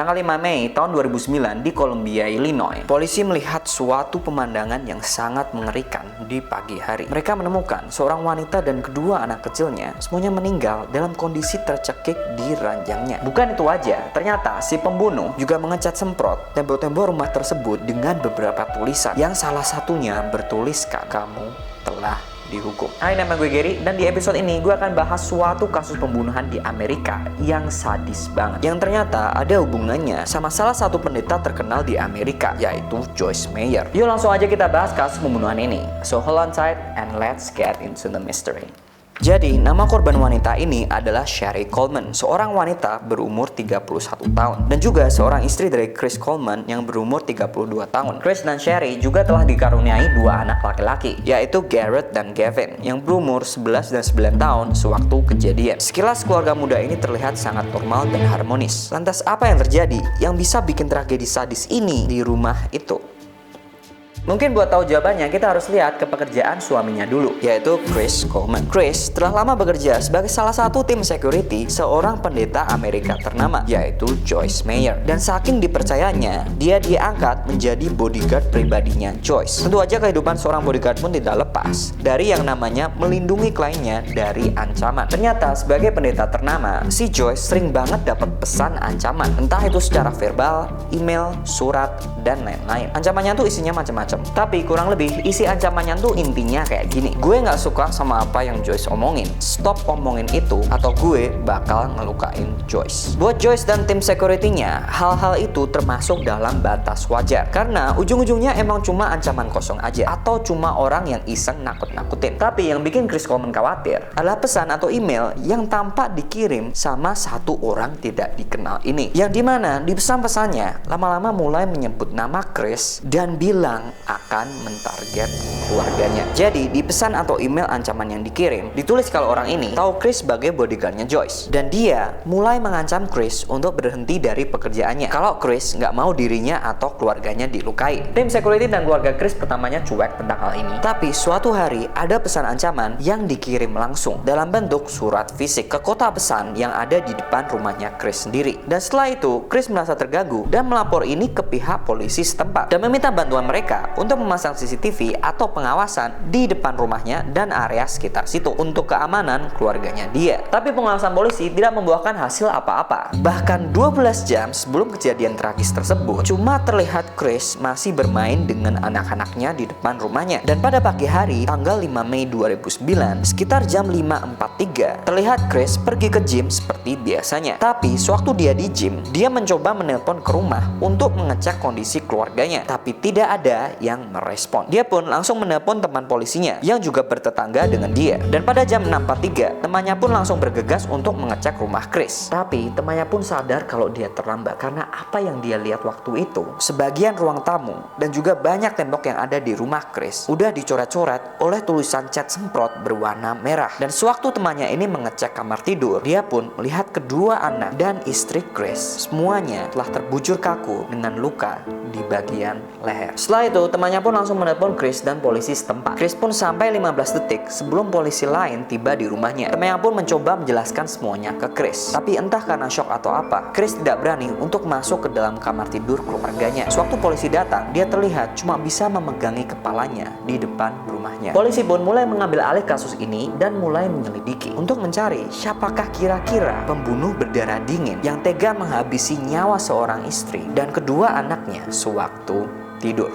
Tanggal 5 Mei tahun 2009 di Columbia, Illinois, polisi melihat suatu pemandangan yang sangat mengerikan di pagi hari. Mereka menemukan seorang wanita dan kedua anak kecilnya semuanya meninggal dalam kondisi tercekik di ranjangnya. Bukan itu aja, ternyata si pembunuh juga mengecat semprot tembok-tembok rumah tersebut dengan beberapa tulisan yang salah satunya bertuliskan, "Kamu telah dihukum." Hai, nama gue Gary, dan di episode ini gue akan bahas suatu kasus pembunuhan di Amerika yang sadis banget, yang ternyata ada hubungannya sama salah satu pendeta terkenal di Amerika, yaitu Joyce Meyer. Yuk langsung aja kita bahas kasus pembunuhan ini. So hold on tight and let's get into the mystery. Jadi, nama korban wanita ini adalah Sherry Coleman, seorang wanita berumur 31 tahun, dan juga seorang istri dari Chris Coleman yang berumur 32 tahun. Chris dan Sherry juga telah dikaruniai dua anak laki-laki, yaitu Garrett dan Gavin, yang berumur 11 dan 9 tahun sewaktu kejadian. Sekilas keluarga muda ini terlihat sangat normal dan harmonis. Lantas apa yang terjadi yang bisa bikin tragedi sadis ini di rumah itu? Mungkin buat tahu jawabannya, kita harus lihat ke pekerjaan suaminya dulu, yaitu Chris Coleman. Chris telah lama bekerja sebagai salah satu tim security seorang pendeta Amerika ternama, yaitu Joyce Meyer. Dan saking dipercayanya, dia diangkat menjadi bodyguard pribadinya Joyce. Tentu aja kehidupan seorang bodyguard pun tidak lepas dari yang namanya melindungi kliennya dari ancaman. Ternyata sebagai pendeta ternama, si Joyce sering banget dapat pesan ancaman, entah itu secara verbal, email, surat, dan lain-lain. Ancamannya tuh isinya macam-macam. Tapi kurang lebih isi ancamannya tuh intinya kayak gini: gue gak suka sama apa yang Joyce omongin, stop omongin itu atau gue bakal ngelukain Joyce. Buat Joyce dan tim security-nya, hal-hal itu termasuk dalam batas wajar, karena ujung-ujungnya emang cuma ancaman kosong aja, atau cuma orang yang iseng nakut-nakutin. Tapi yang bikin Chris Coleman khawatir adalah pesan atau email yang tampak dikirim sama satu orang tidak dikenal ini, yang dimana di pesan-pesannya lama-lama mulai menyebut nama Chris dan bilang akan mentarget keluarganya. Jadi di pesan atau email ancaman yang dikirim ditulis kalau orang ini tahu Chris sebagai bodyguardnya Joyce, dan dia mulai mengancam Chris untuk berhenti dari pekerjaannya kalau Chris nggak mau dirinya atau keluarganya dilukai. Tim security dan keluarga Chris pertamanya cuek tentang hal ini, tapi suatu hari ada pesan ancaman yang dikirim langsung dalam bentuk surat fisik ke kotak pesan yang ada di depan rumahnya Chris sendiri. Dan setelah itu Chris merasa terganggu dan melapor ini ke pihak polisi setempat dan meminta bantuan mereka untuk memasang CCTV atau pengawasan di depan rumahnya dan area sekitar situ untuk keamanan keluarganya dia. Tapi pengawasan polisi tidak membuahkan hasil apa-apa. Bahkan 12 jam sebelum kejadian tragis tersebut, cuma terlihat Chris masih bermain dengan anak-anaknya di depan rumahnya. Dan pada pagi hari tanggal 5 Mei 2009, sekitar jam 5.43, terlihat Chris pergi ke gym seperti biasanya. Tapi sewaktu dia di gym, dia mencoba menelpon ke rumah untuk mengecek kondisi keluarganya, tapi tidak ada yang merespon. Dia pun langsung menelpon teman polisinya yang juga bertetangga dengan dia. Dan pada jam 6.43, temannya pun langsung bergegas untuk mengecek rumah Chris. Tapi temannya pun sadar kalau dia terlambat, karena apa yang dia lihat waktu itu, sebagian ruang tamu dan juga banyak tembok yang ada di rumah Chris udah dicoret-coret oleh tulisan cat semprot berwarna merah. Dan sewaktu temannya ini mengecek kamar tidur, dia pun melihat kedua anak dan istri Chris semuanya telah terbujur kaku dengan luka di bagian leher. Setelah itu temannya pun langsung menelpon Chris dan polisi setempat. Chris pun sampai 15 detik sebelum polisi lain tiba di rumahnya. Temannya pun mencoba menjelaskan semuanya ke Chris, tapi entah karena shock atau apa, Chris tidak berani untuk masuk ke dalam kamar tidur keluarganya. Sewaktu polisi datang, dia terlihat cuma bisa memegangi kepalanya di depan rumahnya. Polisi pun mulai mengambil alih kasus ini dan mulai menyelidiki untuk mencari siapakah kira-kira pembunuh berdarah dingin yang tega menghabisi nyawa seorang istri dan kedua anaknya sewaktu tidur.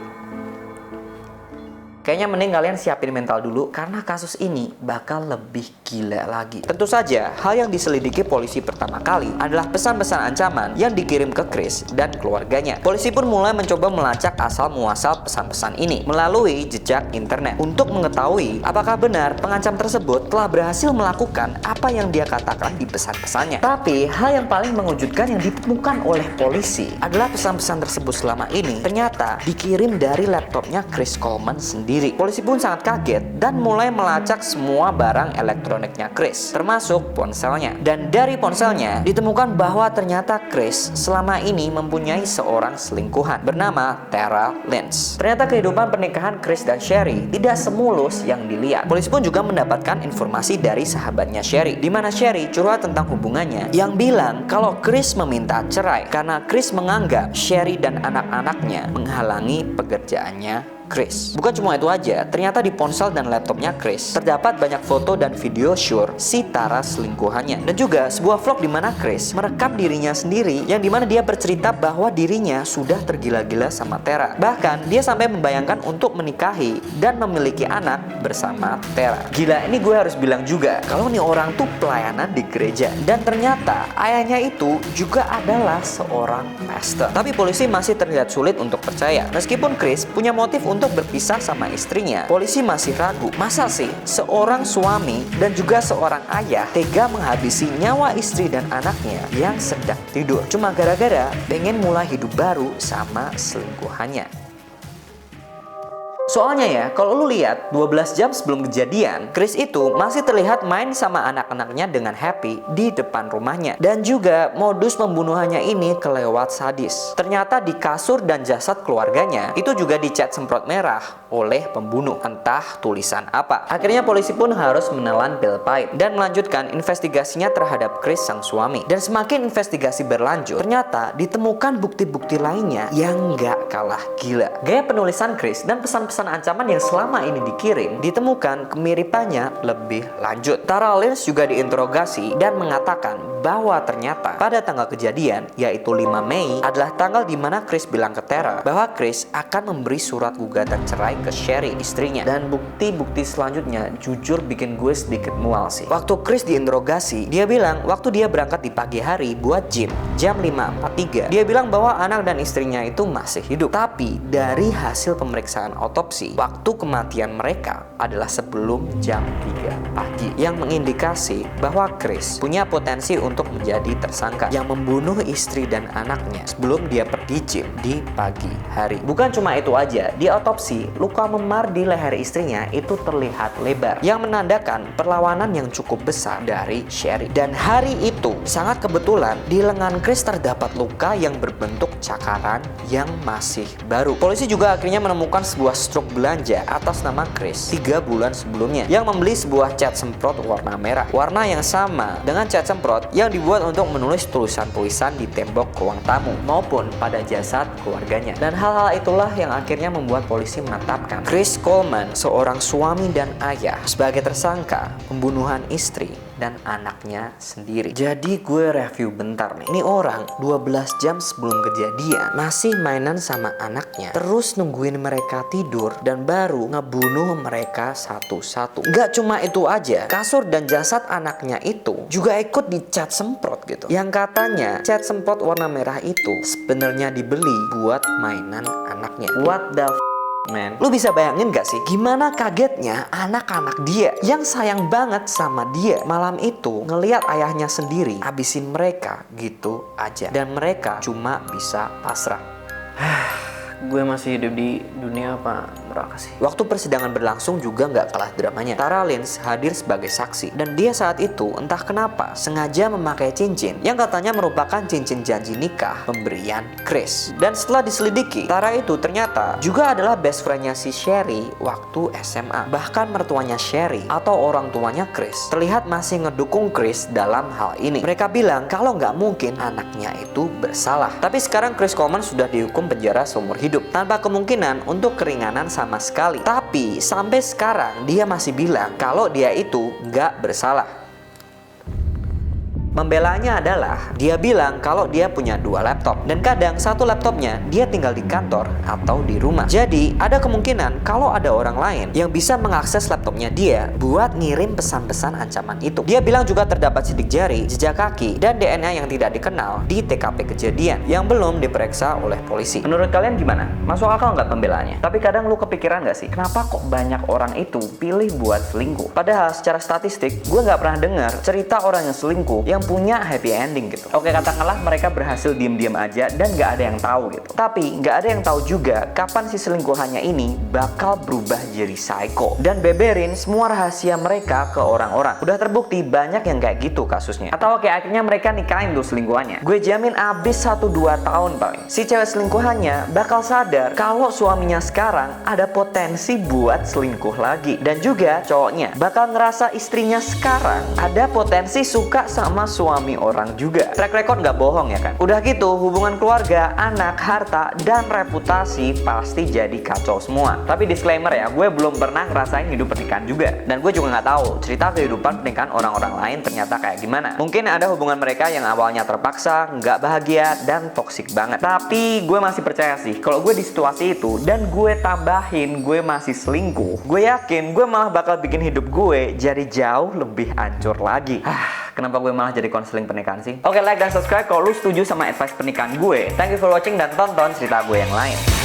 Kayaknya mending kalian siapin mental dulu, karena kasus ini bakal lebih gila lagi. Tentu saja, hal yang diselidiki polisi pertama kali adalah pesan-pesan ancaman yang dikirim ke Chris dan keluarganya. Polisi pun mulai mencoba melacak asal-muasal pesan-pesan ini melalui jejak internet untuk mengetahui apakah benar pengancam tersebut telah berhasil melakukan apa yang dia katakan di pesan-pesannya. Tapi, hal yang paling mengejutkan yang ditemukan oleh polisi adalah pesan-pesan tersebut selama ini ternyata dikirim dari laptopnya Chris Coleman sendiri. sendiri. Polisi pun sangat kaget dan mulai melacak semua barang elektroniknya Chris, termasuk ponselnya. Dan dari ponselnya ditemukan bahwa ternyata Chris selama ini mempunyai seorang selingkuhan bernama Tara Lynch. Ternyata kehidupan pernikahan Chris dan Sherry tidak semulus yang dilihat. Polisi pun juga mendapatkan informasi dari sahabatnya Sherry, di mana Sherry curhat tentang hubungannya yang bilang kalau Chris meminta cerai karena Chris menganggap Sherry dan anak-anaknya menghalangi pekerjaannya Chris. Bukan cuma itu aja, ternyata di ponsel dan laptopnya Chris terdapat banyak foto dan video syur si Tara selingkuhannya, dan juga sebuah vlog di mana Chris merekam dirinya sendiri yang dimana dia bercerita bahwa dirinya sudah tergila-gila sama Tara. Bahkan dia sampai membayangkan untuk menikahi dan memiliki anak bersama Tara. Gila, ini gue harus bilang juga kalau nih orang tuh pelayanan di gereja, dan ternyata ayahnya itu juga adalah seorang pastor. Tapi polisi masih terlihat sulit untuk percaya. Meskipun Chris punya motif untuk berpisah sama istrinya, polisi masih ragu. Masa sih seorang suami dan juga seorang ayah tega menghabisi nyawa istri dan anaknya yang sedang tidur cuma gara-gara pengen mulai hidup baru sama selingkuhannya? Soalnya ya, kalau lu lihat 12 jam sebelum kejadian, Chris itu masih terlihat main sama anak-anaknya dengan happy di depan rumahnya. Dan juga modus pembunuhannya ini kelewat sadis. Ternyata di kasur dan jasad keluarganya itu juga dicat semprot merah oleh pembunuh, entah tulisan apa. Akhirnya polisi pun harus menelan pil pahit dan melanjutkan investigasinya terhadap Chris sang suami. Dan semakin investigasi berlanjut, ternyata ditemukan bukti-bukti lainnya yang gak kalah gila. Gaya penulisan Chris dan pesan-pesan ancaman yang selama ini dikirim ditemukan kemiripannya lebih lanjut. Tara Lynch juga diinterogasi dan mengatakan bahwa ternyata pada tanggal kejadian, yaitu 5 Mei, adalah tanggal di mana Chris bilang ke Tara bahwa Chris akan memberi surat gugatan cerai ke Sherry, istrinya. Dan bukti-bukti selanjutnya jujur bikin gue sedikit mual sih. Waktu Chris diinterogasi, dia bilang waktu dia berangkat di pagi hari buat gym jam 5.43, dia bilang bahwa anak dan istrinya itu masih hidup. Tapi dari hasil pemeriksaan otopsi, waktu kematian mereka adalah sebelum jam 3 pagi, yang mengindikasi bahwa Chris punya potensi untuk menjadi tersangka yang membunuh istri dan anaknya sebelum dia pergi gym di pagi hari. Bukan cuma itu aja, di otopsi luka memar di leher istrinya itu terlihat lebar, yang menandakan perlawanan yang cukup besar dari Sherry. Dan hari itu sangat kebetulan di lengan Chris terdapat luka yang berbentuk cakaran yang masih baru. Polisi juga akhirnya menemukan sebuah struk belanja atas nama Chris 3 bulan sebelumnya, yang membeli sebuah cat semprot warna merah, warna yang sama dengan cat semprot yang dibuat untuk menulis tulisan-tulisan di tembok ruang tamu maupun pada jasad keluarganya. Dan hal-hal itulah yang akhirnya membuat polisi menetapkan Chris Coleman, seorang suami dan ayah, sebagai tersangka pembunuhan istri dan anaknya sendiri. Jadi gue review bentar nih. Ini orang 12 jam sebelum kejadian masih mainan sama anaknya, terus nungguin mereka tidur dan baru ngebunuh mereka satu-satu. Gak cuma itu aja, kasur dan jasad anaknya itu juga ikut dicat semprot gitu. Yang katanya cat semprot warna merah itu sebenarnya dibeli buat mainan anaknya. What the man? Lu bisa bayangin gak sih gimana kagetnya anak-anak dia yang sayang banget sama dia malam itu ngelihat ayahnya sendiri habisin mereka gitu aja, dan mereka cuma bisa pasrah. Gue masih hidup di dunia apa neraka sih? Waktu persidangan berlangsung juga nggak kalah dramanya. Tara Lynch hadir sebagai saksi, dan dia saat itu entah kenapa sengaja memakai cincin yang katanya merupakan cincin janji nikah pemberian Chris. Dan setelah diselidiki, Tara itu ternyata juga adalah best friendnya si Sherry waktu SMA. Bahkan mertuanya Sherry atau orang tuanya Chris terlihat masih ngedukung Chris dalam hal ini. Mereka bilang kalau nggak mungkin anaknya itu bersalah. Tapi sekarang Chris Coleman sudah dihukum penjara seumur hidup tanpa kemungkinan untuk keringanan sama sekali. Tapi sampai sekarang dia masih bilang kalau dia itu nggak bersalah. Membelanya adalah dia bilang kalau dia punya 2 laptop, dan kadang satu laptopnya dia tinggal di kantor atau di rumah. Jadi ada kemungkinan kalau ada orang lain yang bisa mengakses laptopnya dia buat ngirim pesan-pesan ancaman itu. Dia bilang juga terdapat sidik jari, jejak kaki, dan DNA yang tidak dikenal di TKP kejadian yang belum diperiksa oleh polisi. Menurut kalian gimana? Masuk akal nggak pembelaannya? Tapi kadang lu kepikiran nggak sih, kenapa kok banyak orang itu pilih buat selingkuh? Padahal secara statistik gue nggak pernah dengar cerita orang yang selingkuh yang punya happy ending gitu. Oke, katakanlah mereka berhasil diem-diem aja dan nggak ada yang tahu gitu. Tapi nggak ada yang tahu juga kapan si selingkuhannya ini bakal berubah jadi psycho dan beberin semua rahasia mereka ke orang-orang. Udah terbukti banyak yang kayak gitu kasusnya. Atau oke, akhirnya mereka nikahin tuh selingkuhannya. Gue jamin abis 1-2 tahun paling, si cewek selingkuhannya bakal sadar kalau suaminya sekarang ada potensi buat selingkuh lagi. Dan juga cowoknya bakal ngerasa istrinya sekarang ada potensi suka sama suami orang juga. Track record nggak bohong ya kan. Udah gitu hubungan keluarga, anak, harta, dan reputasi pasti jadi kacau semua. Tapi disclaimer ya, gue belum pernah ngerasain hidup pernikahan juga. Dan gue juga nggak tahu cerita kehidupan pernikahan orang-orang lain ternyata kayak gimana. Mungkin ada hubungan mereka yang awalnya terpaksa, nggak bahagia, dan toksik banget. Tapi gue masih percaya sih kalau gue di situasi itu dan gue tambahin gue masih selingkuh, gue yakin gue malah bakal bikin hidup gue jadi jauh lebih hancur lagi. Kenapa gue malah jadi konseling pernikahan sih? Oke, like dan subscribe kalau lu setuju sama advice pernikahan gue. Thank you for watching dan tonton cerita gue yang lain.